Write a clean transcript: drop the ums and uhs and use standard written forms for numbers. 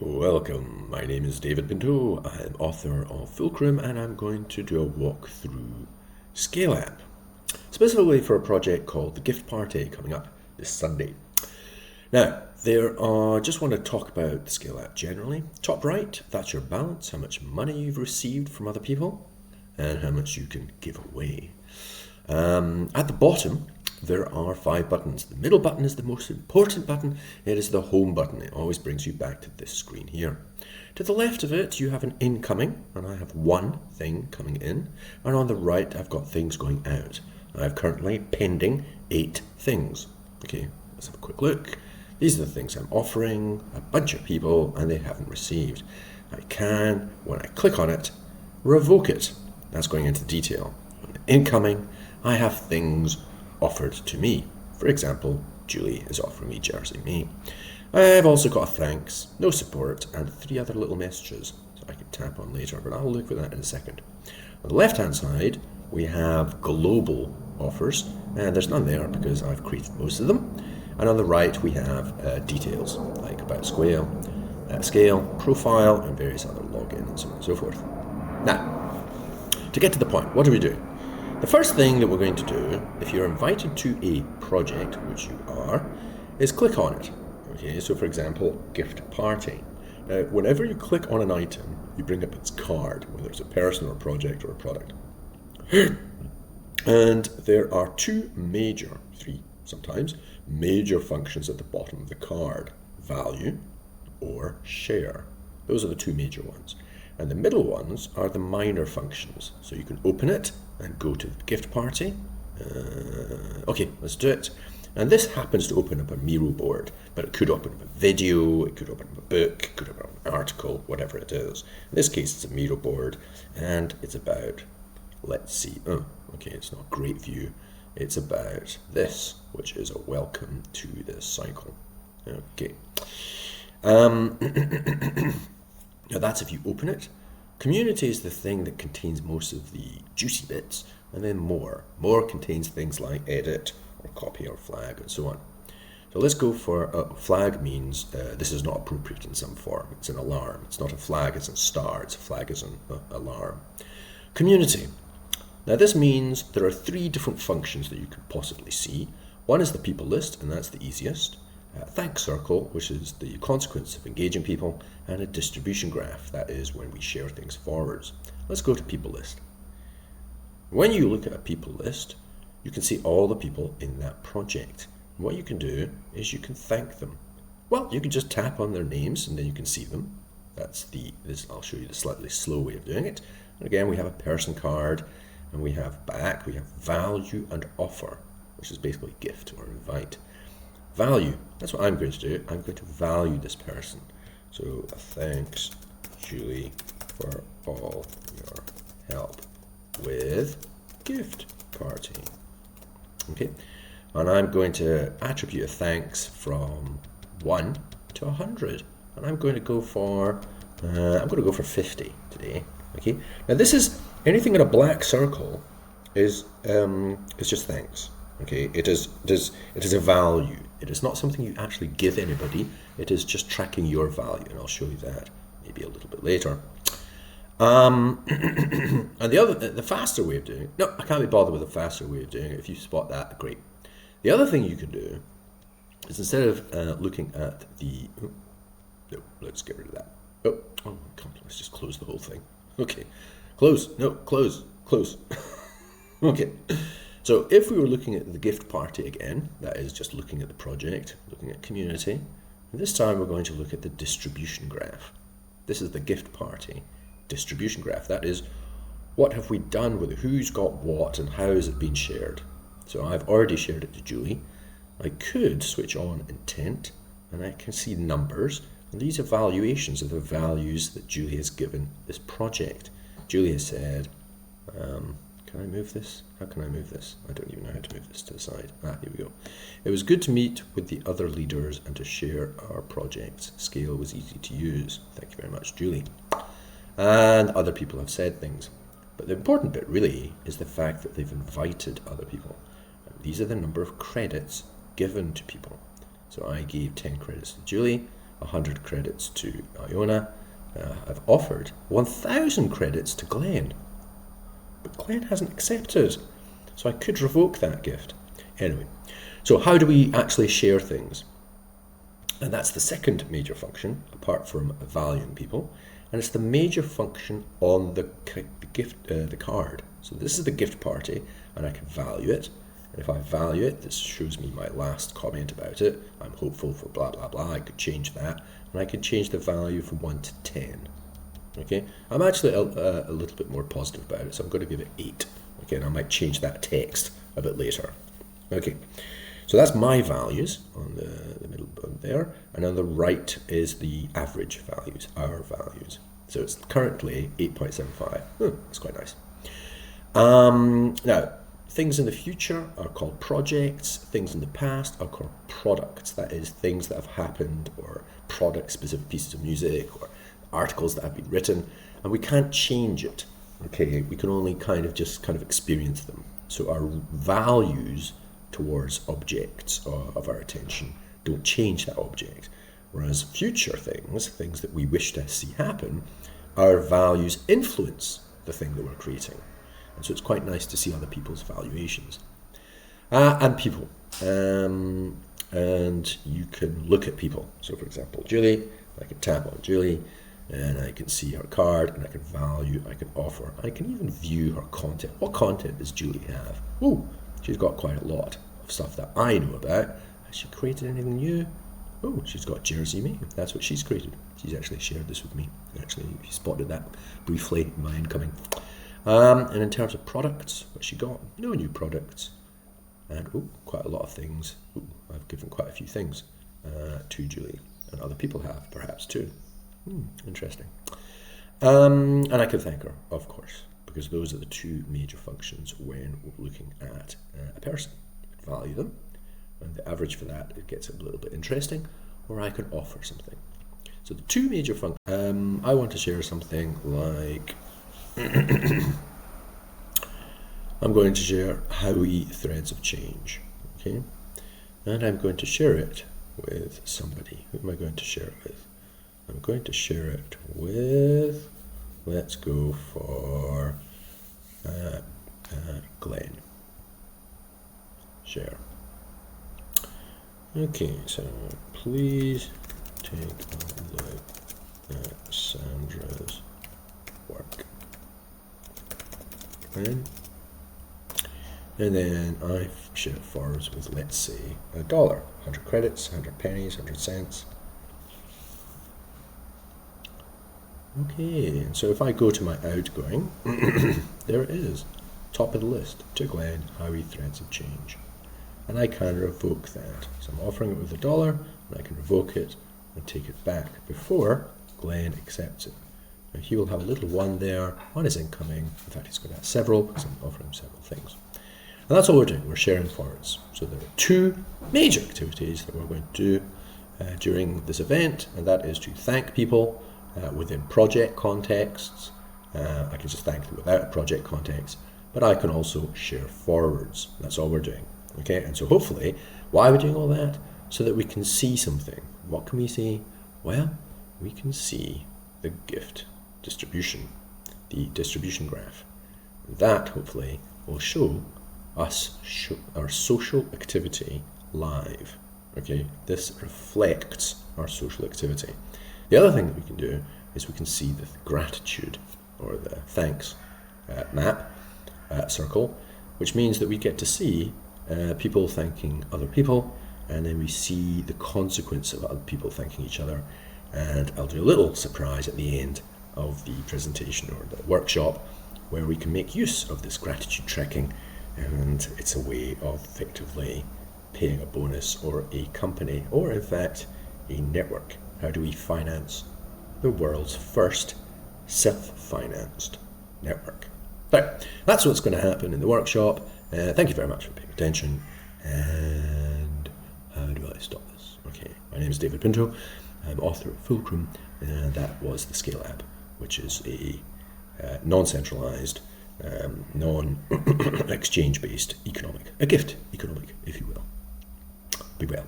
Welcome, my name is David Pinto. I'm author of Fulcrum and I'm going to do a walk through Sqale app, specifically for a project called the Gift Party coming up this Sunday. Now, just want to talk about the Sqale app generally. Top right, that's your balance, how much money you've received from other people and how much you can give away. At the bottom, there are 5 buttons. The middle button is the most important button. It is the home button. It always brings you back to this screen here. To the left of it, you have an incoming, and I have one thing coming in. And on the right, I've got things going out. I have currently pending 8 things. Okay, let's have a quick look. These are the things I'm offering a bunch of people, and they haven't received. I can, when I click on it, revoke it. That's going into detail. On the incoming, I have things offered to me. For example, Julie is offering me Jersey Me. I've also got a thanks, no support, and 3 other little messages, so I can tap on later, but I'll look for that in a second. On the left-hand side, we have global offers, and there's none there because I've created most of them. And on the right, we have details, like about Sqale, profile, and various other login, and so on and so forth. Now, to get to the point, what do we do? The first thing that we're going to do, if you're invited to a project, which you are, is click on it. Okay, so for example, gift party. Now, whenever you click on an item, you bring up its card, whether it's a person or a project or a product. And there are 3 sometimes, major functions at the bottom of the card. Value or share. Those are the 2 major ones. And the middle ones are the minor functions. So you can open it and go to the gift party. Okay, let's do it. And this happens to open up a Miro board, but it could open up a video, it could open up a book, it could open up an article, whatever it is. In this case, it's a Miro board, and it's about, let's see, okay, it's not a great view. It's about this, which is a welcome to this cycle. Okay. Now that's if you open it. Community is the thing that contains most of the juicy bits, and then more. More contains things like edit, or copy, or flag, and so on. So let's go for flag means this is not appropriate in some form. It's an alarm. It's not a flag as in star, it's a flag as in alarm. Community. Now this means there are 3 different functions that you could possibly see. One is the people list, and that's the easiest. Thanks circle, which is the consequence of engaging people, and a distribution graph, that is when we share things forwards. Let's go to people list. When you look at a people list, you can see all the people in that project. And what you can do is you can thank them. Well, you can just tap on their names and then you can see them. I'll show you the slightly slow way of doing it. And again, we have a person card, and we have value and offer, which is basically gift or invite. Value, that's what I'm going to do. I'm going to value this person. So thanks, Julie, for all your help with gift party. Okay, and I'm going to attribute a thanks from 1 to 100, and I'm going to go for 50 today. Okay, now this is anything in a black circle is just thanks. Okay, it is a value. It is not something you actually give anybody. It is just tracking your value, and I'll show you that maybe a little bit later. And the faster way of doing it, no, I can't be bothered with a faster way of doing it. If you spot that, great. The other thing you can do is instead of looking at the, no, let's get rid of that. Oh, come on, let's just close the whole thing. Okay, close. Okay. So if we were looking at the gift party again, that is just looking at the project, looking at community, and this time we're going to look at the distribution graph. This is the gift party distribution graph. That is, what have we done with it? Who's got what and how has it been shared? So I've already shared it to Julie. I could switch on intent and I can see numbers, and these are valuations of the values that Julie has given this project. Julie has said, can I move this? How can I move this? I don't even know how to move this to the side. Here we go. It was good to meet with the other leaders and to share our projects. Sqale was easy to use. Thank you very much, Julie. And other people have said things. But the important bit really is the fact that they've invited other people. And these are the number of credits given to people. So I gave 10 credits to Julie, 100 credits to Iona. I've offered 1,000 credits to Glenn, but Glenn hasn't accepted, so I could revoke that gift. Anyway, so how do we actually share things? And that's the second major function, apart from valuing people, and it's the major function on the card. So this is the gift party, and I can value it. And if I value it, this shows me my last comment about it. I'm hopeful for blah, blah, blah. I could change that, and I can change the value from 1 to 10. Okay, I'm actually a little bit more positive about it, so I'm going to give it 8. Okay, and I might change that text a bit later. Okay, so that's my values on the middle button there, and on the right is the average values, our values. So it's currently 8.75. That's quite nice. Now, things in the future are called projects. Things in the past are called products. That is, things that have happened, or product-specific pieces of music, or articles that have been written, and we can't change it. Okay, we can only kind of experience them. So our values towards objects of our attention don't change that object. Whereas future things that we wish to see happen, our values influence the thing that we're creating. And so it's quite nice to see other people's valuations. And people. And you can look at people. So for example, Julie, I can tap on Julie, and I can see her card, and I can value, I can offer, I can even view her content. What content does Julie have? Oh, she's got quite a lot of stuff that I know about. Has she created anything new? Oh, she's got Jersey Me. That's what she's created. She's actually shared this with me. Actually, she spotted that briefly in my incoming. And in terms of products, what she got? No new products. And quite a lot of things. I've given quite a few things to Julie, and other people have perhaps too. Interesting. And I can thank her, of course, because those are the two major functions when we're looking at a person. Value them, and the average for that, it gets a little bit interesting, or I can offer something. So the two major functions, I want to share something like, I'm going to share Howie Threads of Change, okay? And I'm going to share it with somebody. Who am I going to share it with? I'm going to share it with, let's go for Glenn. Share. Okay, so please take a look at Sandra's work. Glenn. And then I share it forwards with, let's say, $1. 100 credits, 100 pennies, 100 cents. Okay, and so if I go to my outgoing, there it is, top of the list, to Glenn, Howie Threads of Change. And I can revoke that. So I'm offering it with $1, and I can revoke it and take it back before Glenn accepts it. Now he will have a little 1 there on his incoming. In fact, he's going to have several, because I'm offering him several things. And that's all we're doing, we're sharing forwards. So there are two major activities that we're going to do during this event, and that is to thank people within project contexts. I can just thank them without a project context, but I can also share forwards. That's all we're doing. Okay, and so hopefully, why are we doing all that? So that we can see something. What can we see? Well, we can see the gift distribution, the distribution graph. That hopefully will show us our social activity live. Okay, this reflects our social activity. The other thing that we can do is we can see the gratitude, or the thanks map circle, which means that we get to see people thanking other people, and then we see the consequence of other people thanking each other. And I'll do a little surprise at the end of the presentation or the workshop where we can make use of this gratitude tracking, and it's a way of effectively paying a bonus, or a company, or in fact a network. How do we finance the world's first self-financed network? So that's what's going to happen in the workshop. Thank you very much for paying attention. And how do I stop this? Okay, my name is David Pinto. I'm author of Fulcrum, and that was the Sqale app, which is a non-centralized, non-exchange-based economic, a gift economic, if you will. Be well.